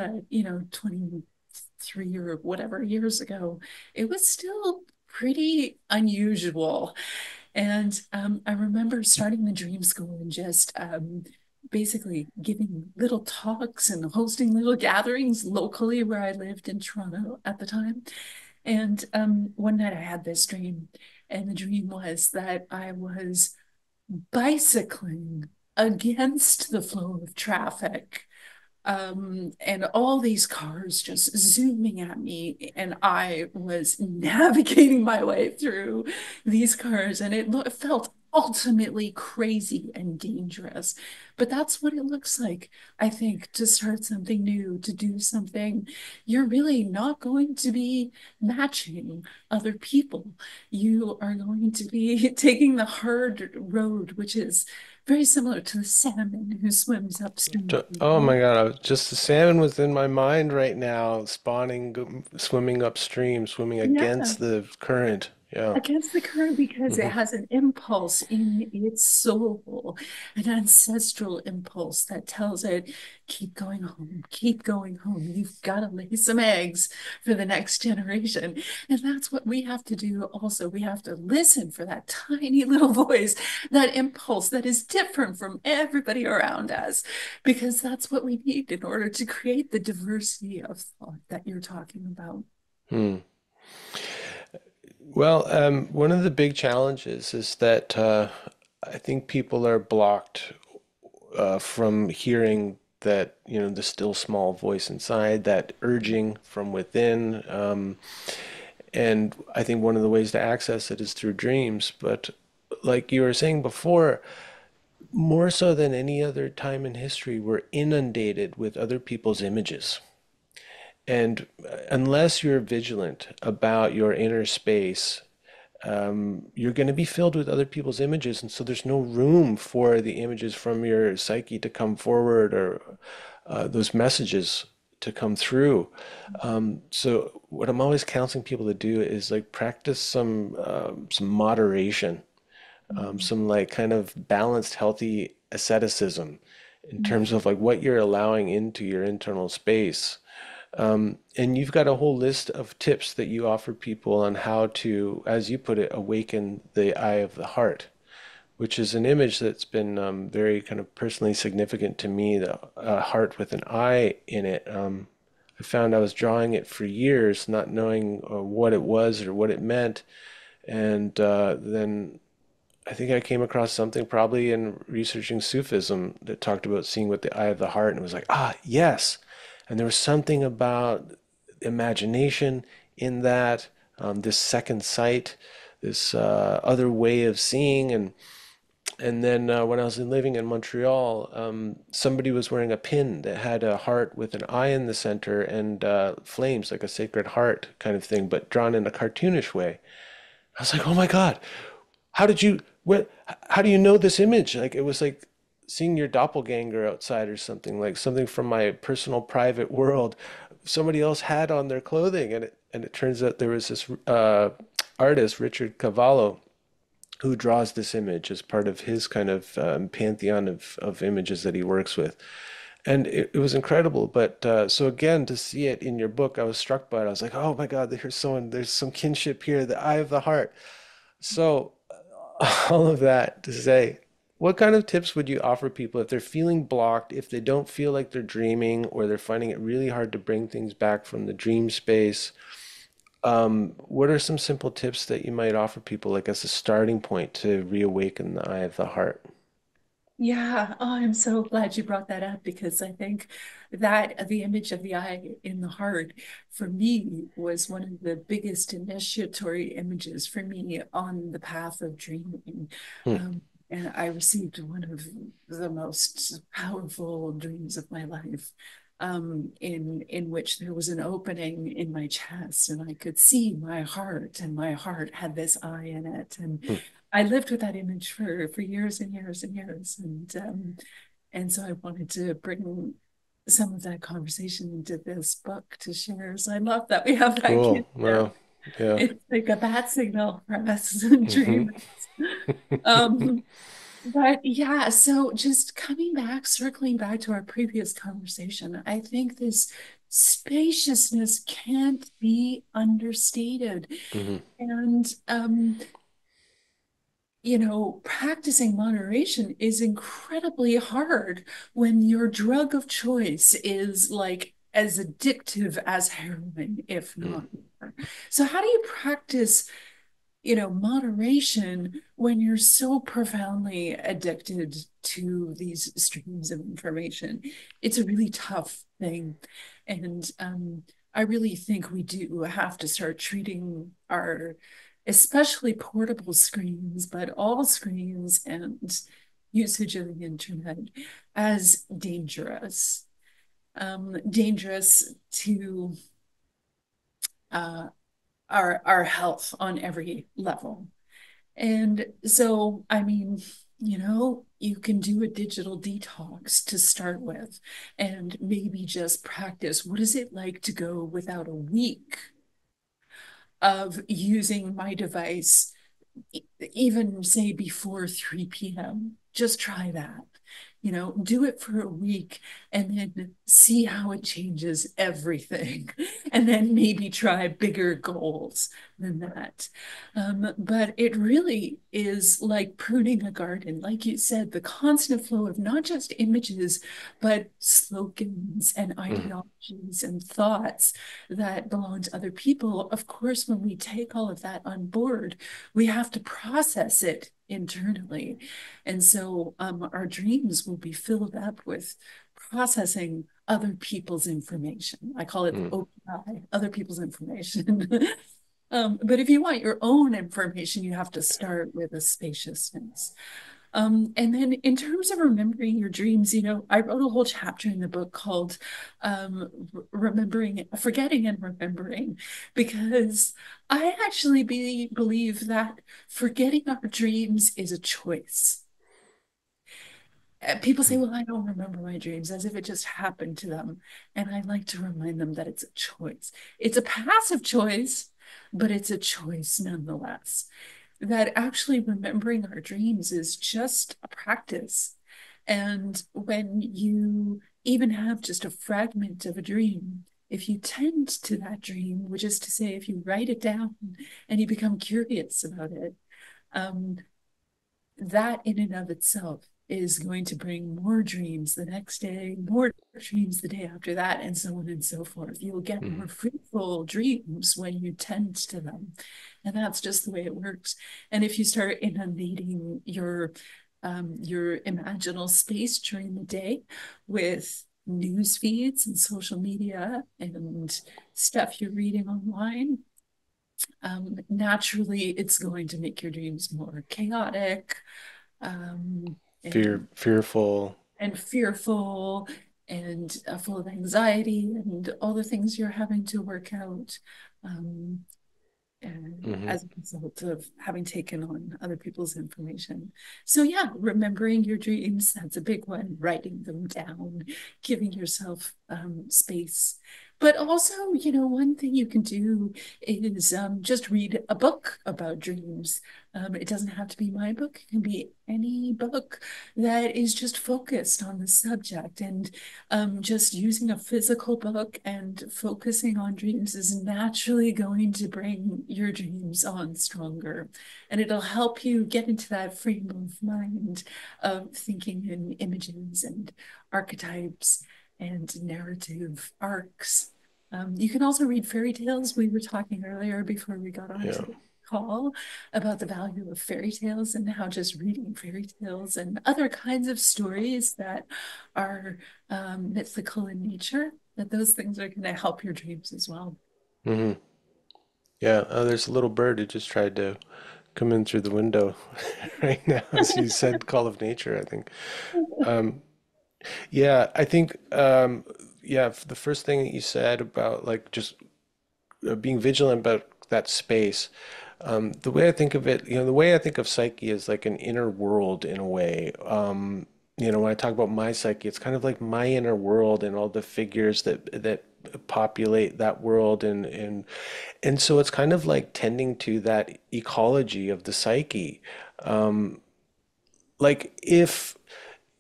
23 or whatever years ago, it was still pretty unusual. And I remember starting the dream school and just basically giving little talks and hosting little gatherings locally where I lived in Toronto at the time. And one night I had this dream, and the dream was that I was bicycling against the flow of traffic and all these cars just zooming at me, and I was navigating my way through these cars, and it felt ultimately crazy and dangerous. But that's what it looks like, I think, to start something new, to do something. You're really not going to be matching other people. You are going to be taking the hard road, which is very similar to the salmon who swims upstream. Oh my God, just the salmon was in my mind right now, spawning, swimming upstream, swimming Yeah, against the current. Yeah. against the current because it Hmm. has an impulse in its soul, an ancestral impulse that tells it, keep going home, keep going home. You've got to lay some eggs for the next generation. And that's what we have to do also. We have to listen for that tiny little voice, that impulse that is different from everybody around us, because that's what we need in order to create the diversity of thought that you're talking about. Hmm. Well, one of the big challenges is that I think people are blocked from hearing that, the still small voice inside, that urging from within. And I think one of the ways to access it is through dreams. But like you were saying before, more so than any other time in history, we're inundated with other people's images. And unless you're vigilant about your inner space, you're going to be filled with other people's images, and so there's no room for the images from your psyche to come forward or those messages to come through. So what I'm always counseling people to do is like practice some moderation, Mhm. some like kind of balanced, healthy asceticism in terms Mhm. of like what you're allowing into your internal space. And you've got a whole list of tips that you offer people on how to, as you put it, awaken the eye of the heart, which is an image that's been very kind of personally significant to me, the heart with an eye in it. I found I was drawing it for years, not knowing what it was or what it meant. And then I think I came across something probably in researching Sufism that talked about seeing with the eye of the heart, and it was like, ah, yes. And there was something about imagination in that, this second sight, this other way of seeing. And then when I was living in Montreal, somebody was wearing a pin that had a heart with an eye in the center and flames, like a sacred heart kind of thing, but drawn in a cartoonish way. I was like, oh my God, how did you, what, how do you know this image? Like, it was like seeing your doppelganger outside or something, like something from my personal private world. Somebody else had on their clothing. And it turns out there was this artist, Richard Cavallo, who draws this image as part of his kind of pantheon of images that he works with. And it was incredible. But so again, to see it in your book, I was struck by it. I was like, oh my God, there's some kinship here, the eye of the heart. So all of that to say, what kind of tips would you offer people if they're feeling blocked, if they don't feel like they're dreaming, or they're finding it really hard to bring things back from the dream space? What are some simple tips that you might offer people, like as a starting point to reawaken the eye of the heart? Yeah, oh, I'm so glad you brought that up because I think that the image of the eye in the heart for me was one of the biggest initiatory images for me on the path of dreaming. Hmm, Um, and I received one of the most powerful dreams of my life, in which there was an opening in my chest and I could see my heart, and my heart had this eye in it. And hmm. I lived with that image for years and years and years, and so I wanted to bring some of that conversation into this book to share. So I love that we have that Cool. kinship. Well, yeah. It's like a bat signal for us Hmm. dreamers. Um, but yeah, so just coming back, circling back to our previous conversation, I think this spaciousness can't be understated. Hmm. And practicing moderation is incredibly hard when your drug of choice is like as addictive as heroin, if not more. So, how do you practice, moderation when you're so profoundly addicted to these streams of information? It's a really tough thing. And I really think we do have to start treating our, especially portable screens, but all screens and usage of the internet as dangerous, dangerous to uh, our health on every level. And so, I mean, you can do a digital detox to start with and maybe just practice. What is it like to go without a week of using my device, even say before 3 p.m.? Just try that. Do it for a week and then see how it changes everything. And then maybe try bigger goals than that. But it really is like pruning a garden. Like you said, the constant flow of not just images, but slogans and Hmm. ideologies and thoughts that belong to other people. Of course, when we take all of that on board, we have to process it internally. And so our dreams will be filled up with processing other people's information. I call it Hmm. OPI, other people's information. But if you want your own information, you have to start with a spaciousness. And then in terms of remembering your dreams, I wrote a whole chapter in the book called Forgetting and Remembering, because I actually believe that forgetting our dreams is a choice. People say, well, I don't remember my dreams as if it just happened to them. And I like to remind them that it's a choice. It's a passive choice, but it's a choice nonetheless. That actually remembering our dreams is just a practice. And when you even have just a fragment of a dream, if you tend to that dream, which is to say, if you write it down and you become curious about it, um, that in and of itself is going to bring more dreams the next day, more dreams the day after that, and so on and so forth. You'll get Mhm. more fruitful dreams when you tend to them. And that's just the way it works. And if you start inundating your imaginal space during the day with news feeds and social media and stuff you're reading online, naturally it's going to make your dreams more chaotic, um, and Fearful. fearful and full of anxiety and all the things you're having to work out, um, Hmm. as a result of having taken on other people's information. So, yeah, remembering your dreams, that's a big one, writing them down, giving yourself space. But also, one thing you can do is just read a book about dreams. It doesn't have to be my book, it can be any book that is just focused on the subject. And just using a physical book and focusing on dreams is naturally going to bring your dreams on stronger. And it'll help you get into that frame of mind of thinking in images and archetypes and narrative arcs. You can also read fairy tales. We were talking earlier before we got on Yeah. to the call about the value of fairy tales and how just reading fairy tales and other kinds of stories that are mythical in nature, that those things are going to help your dreams as well. Hmm. Yeah. Oh, there's a little bird who just tried to come in through the window right now, as you said, call of nature, I think. Yeah, I think, yeah, the first thing that you said about like just being vigilant about that space. The way I think of it, the way I think of psyche is like an inner world in a way. When I talk about my psyche, it's kind of like my inner world and all the figures that populate that world, and so it's kind of like tending to that ecology of the psyche. Like if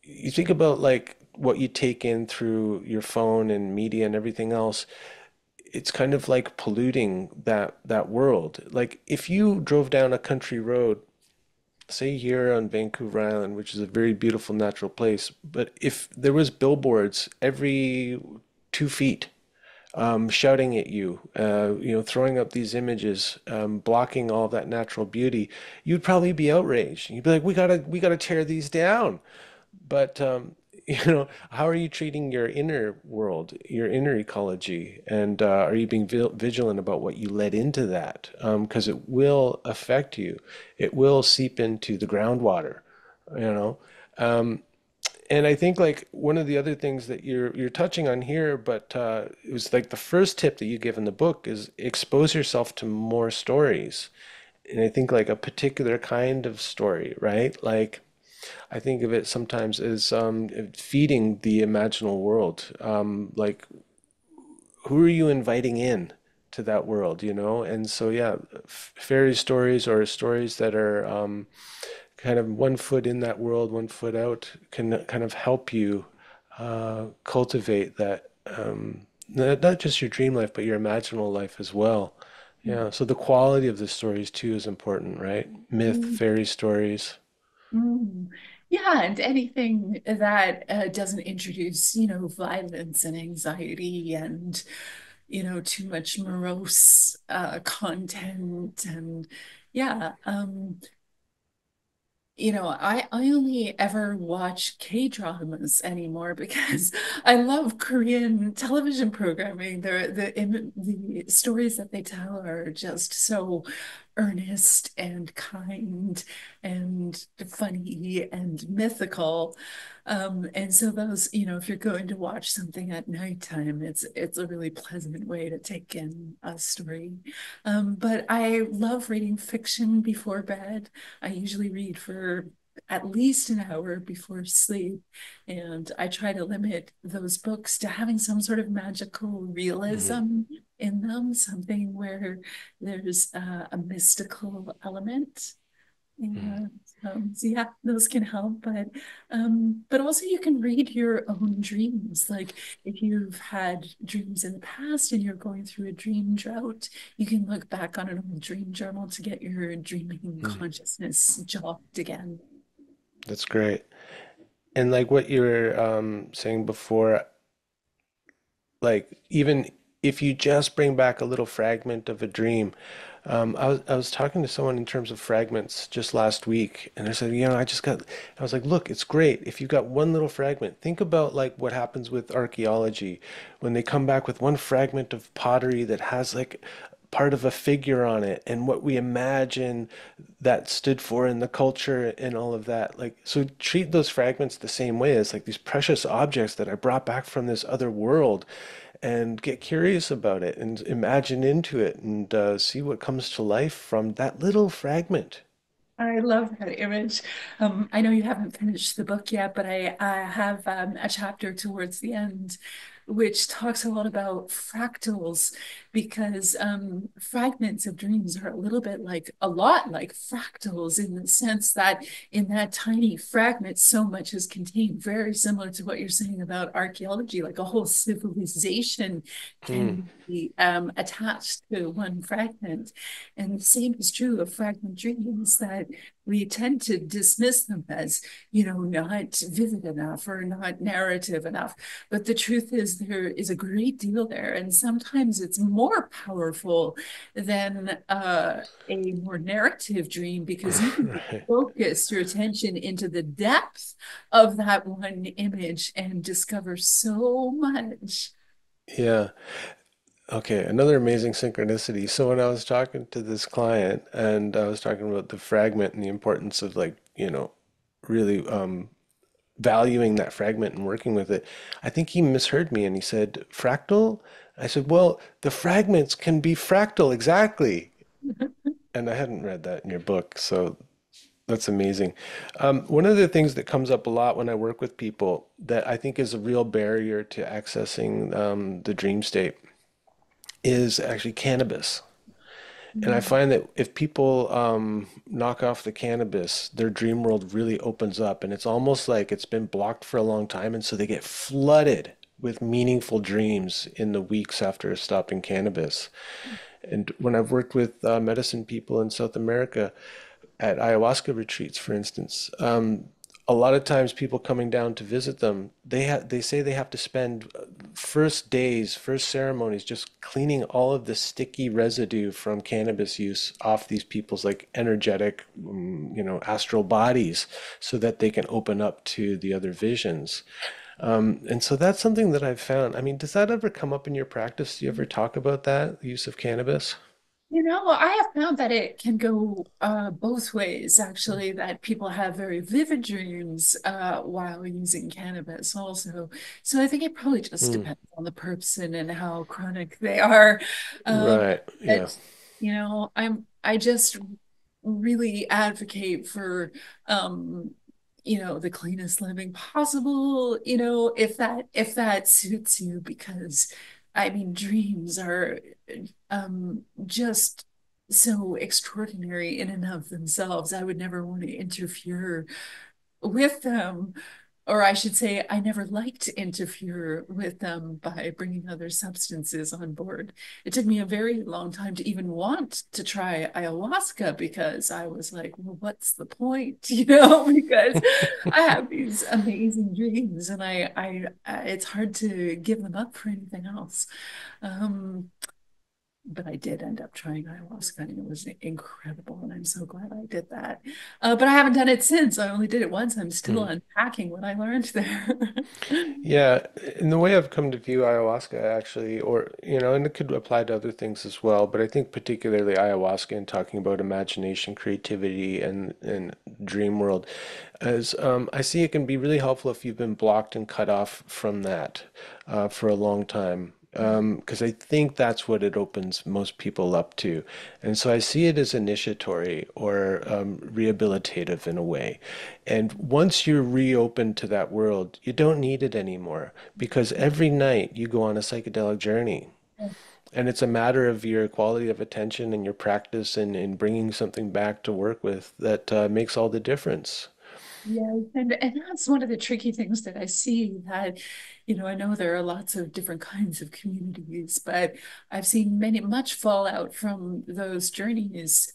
you think about like what you take in through your phone and media and everything else, it's kind of like polluting that world. Like if you drove down a country road, say here on Vancouver Island, which is a very beautiful natural place, but if there was billboards every 2 feet, shouting at you, throwing up these images, blocking all of that natural beauty, you'd probably be outraged. You'd be like, we gotta tear these down. But how are you treating your inner world, your inner ecology, and are you being vigilant about what you let into that? Because it will affect you. It will seep into the groundwater, you know. And I think like one of the other things that you're touching on here, but it was like the first tip that you give in the book is expose yourself to more stories. And I think like a particular kind of story, right? Like I think of it sometimes as feeding the imaginal world. Like, who are you inviting in to that world, you know? And so, yeah, fairy stories or stories that are kind of 1 foot in that world, 1 foot out, can kind of help you cultivate that, not just your dream life, but your imaginal life as well. Yeah, so the quality of the stories too is important, right? Myth, Mm. fairy stories. Mm. Yeah, and anything that doesn't introduce, violence and anxiety and, too much morose content. And yeah, I only ever watch K-dramas anymore because I love Korean television programming. The stories that they tell are just so earnest and kind and and funny and mythical. And so those, if you're going to watch something at nighttime, it's a really pleasant way to take in a story. But I love reading fiction before bed. I usually read for at least an hour before sleep. And I try to limit those books to having some sort of magical Mhm. realism in them, something where there's a mystical element. Mhm. And so yeah, those can help, but also you can read your own dreams. Like if you've had dreams in the past and you're going through a dream drought, you can look back on an old dream journal to get your dreaming Mhm. consciousness jogged again. That's great. And like what you were saying before, like even if you just bring back a little fragment of a dream, I was talking to someone in terms of fragments just last week, and I said, I was like, look, it's great if you got one little fragment. Think about like what happens with archaeology when they come back with one fragment of pottery that has like part of a figure on it and what we imagine that stood for in the culture and all of that. Like, so treat those fragments the same way as like these precious objects that I brought back from this other world and get curious about it and imagine into it and see what comes to life from that little fragment. I love that image. I know you haven't finished the book yet, but I have a chapter towards the end which talks a lot about fractals because fragments of dreams are a lot like fractals in the sense that in that tiny fragment, so much is contained, very similar to what you're saying about archaeology, like a whole civilization Hmm. can be attached to one fragment. And the same is true of fragment dreams that we tend to dismiss them as, not vivid enough or not narrative enough. But the truth is, there is a great deal there. And sometimes it's more powerful than a more narrative dream because you can Right. focus your attention into the depth of that one image and discover so much. Yeah. Okay, another amazing synchronicity. So when I was talking to this client and I was talking about the fragment and the importance of like, really valuing that fragment and working with it, I think he misheard me and he said fractal. I said, well, the fragments can be fractal, exactly. And I hadn't read that in your book, so that's amazing. One of the things that comes up a lot when I work with people that I think is a real barrier to accessing the dream state is actually cannabis. And I find that if people knock off the cannabis, their dream world really opens up, and it's almost like it's been blocked for a long time, and so they get flooded with meaningful dreams in the weeks after stopping cannabis. And when I've worked with medicine people in South America at ayahuasca retreats, for instance, a lot of times people coming down to visit them, they say they have to spend first days, first ceremonies, just cleaning all of the sticky residue from cannabis use off these people's like energetic, astral bodies, so that they can open up to the other visions. And so that's something that I've found. I mean, does that ever come up in your practice? Do you ever talk about that, the use of cannabis? I have found that it can go both ways, actually, that people have very vivid dreams while using cannabis also. So I think it probably just Hmm. depends on the person and how chronic they are. Um, Right. Yeah. but, I just really advocate for, the cleanest living possible, if that suits you, because I mean, dreams are just so extraordinary in and of themselves. I would never want to interfere with them, or I should say, I never liked to interfere with them by bringing other substances on board. It took me a very long time to even want to try ayahuasca because I was like, well, what's the point? Because I have these amazing dreams and it's hard to give them up for anything else. Um, but I did end up trying ayahuasca and it was incredible. And I'm so glad I did that. But I haven't done it since. I only did it once. I'm still Mm. unpacking what I learned there. Yeah, in the way I've come to view ayahuasca, actually, or, and it could apply to other things as well, but I think particularly ayahuasca and talking about imagination, creativity, and dream world, as I see it can be really helpful if you've been blocked and cut off from that for a long time. Because I think that's what it opens most people up to. And so I see it as initiatory or rehabilitative in a way. And once you're reopened to that world, you don't need it anymore because every night you go on a psychedelic journey. And it's a matter of your quality of attention and your practice and in bringing something back to work with that makes all the difference. Yeah, and that's one of the tricky things that I see that, I know there are lots of different kinds of communities, but I've seen much fallout from those journeys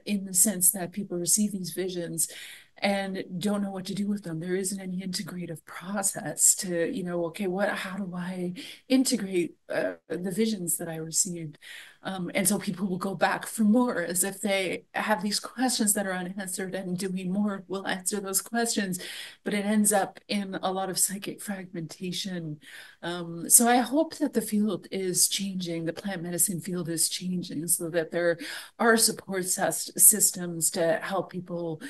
in the sense that people receive these visions and don't know what to do with them. There isn't any integrative process to, okay, how do I integrate the visions that I received? And so people will go back for more as if they have these questions that are unanswered, and doing more will answer those questions. But it ends up in a lot of psychic fragmentation. So I hope that the field is changing, the plant medicine field is changing so that there are support systems to help people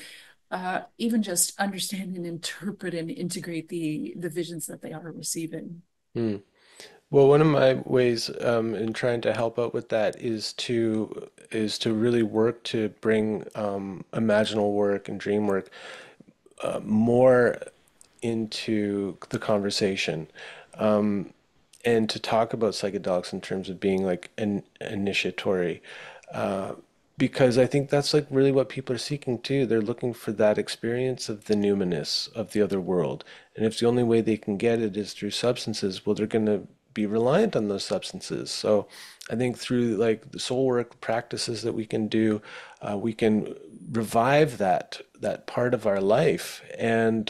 even just understand and interpret and integrate the visions that they are receiving. Hmm. Well, one of my ways in trying to help out with that is to really work to bring imaginal work and dream work more into the conversation, and to talk about psychedelics in terms of being like an initiatory, because I think that's like really what people are seeking too. They're looking for that experience of the numinous of the other world. And if the only way they can get it is through substances, well, they're going to be reliant on those substances. So I think through like the soul work practices that we can do, we can revive that part of our life. And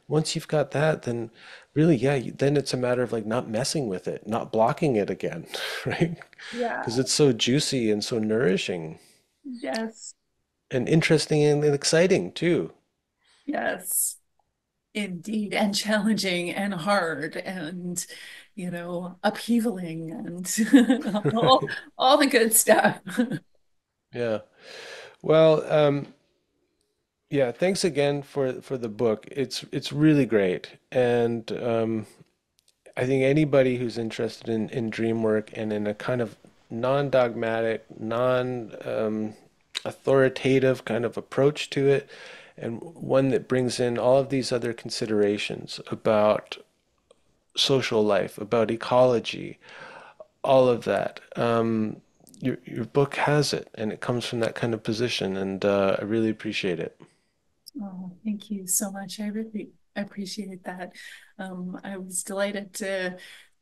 once you've got that, then really, yeah, then it's a matter of like not messing with it, not blocking it again, right? Yeah. Because it's so juicy and so nourishing Yes. and interesting and exciting too. Yes. Indeed, and challenging and hard and, upheavaling and all the good stuff. Yeah. Well, yeah, thanks again for the book. It's really great. And I think anybody who's interested in dream work and in a kind of non-dogmatic, authoritative kind of approach to it, and one that brings in all of these other considerations about social life, about ecology, all of that. Your book has it, and it comes from that kind of position, and I really appreciate it. Oh, thank you so much. I really appreciate that. I was delighted to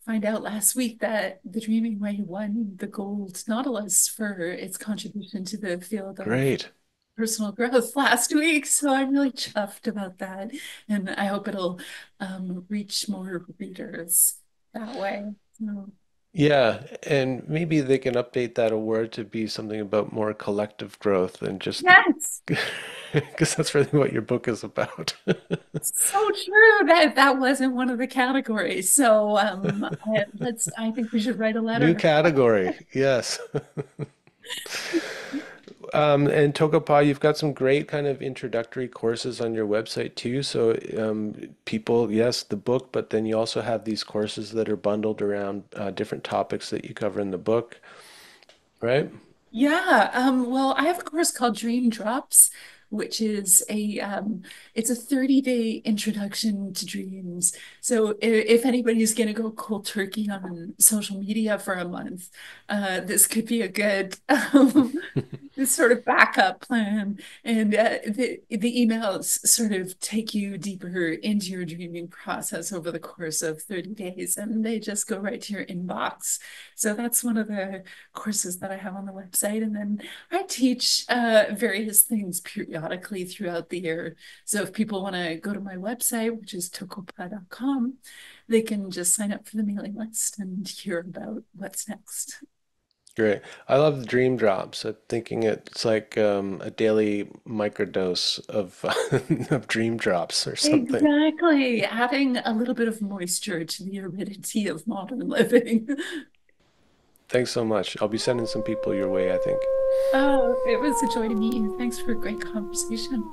find out last week that the Dreaming Way won the Gold Nautilus for its contribution to the field of Great. personal growth last week. So I'm really chuffed about that. And I hope it'll reach more readers that way. So, Yeah, and maybe they can update that award to be something about more collective growth than just the, yes, because that's really what your book is about. so true that that wasn't one of the categories. So I think we should write a New letter. category, yes. And Toko-pa, you've got some great kind of introductory courses on your website too. So people, yes, the book, but then you also have these courses that are bundled around different topics that you cover in the book, right? Yeah, well, I have a course called Dream Drops, which is it's a 30-day introduction to dreams. So if anybody's gonna go cold turkey on social media for a month, this could be a good this sort of backup plan. And the emails sort of take you deeper into your dreaming process over the course of 30 days, and they just go right to your inbox. So that's one of the courses that I have on the website. And then I teach various things periodically throughout the year. So if people want to go to my website, which is tokopa.com, they can just sign up for the mailing list and hear about what's next. Great. I love the dream drops. I'm thinking it's like a daily microdose of of dream drops or something. Exactly. Adding a little bit of moisture to the aridity of modern living. Thanks so much. I'll be sending some people your way, I think. Oh, it was a joy to meet you. Thanks for a great conversation.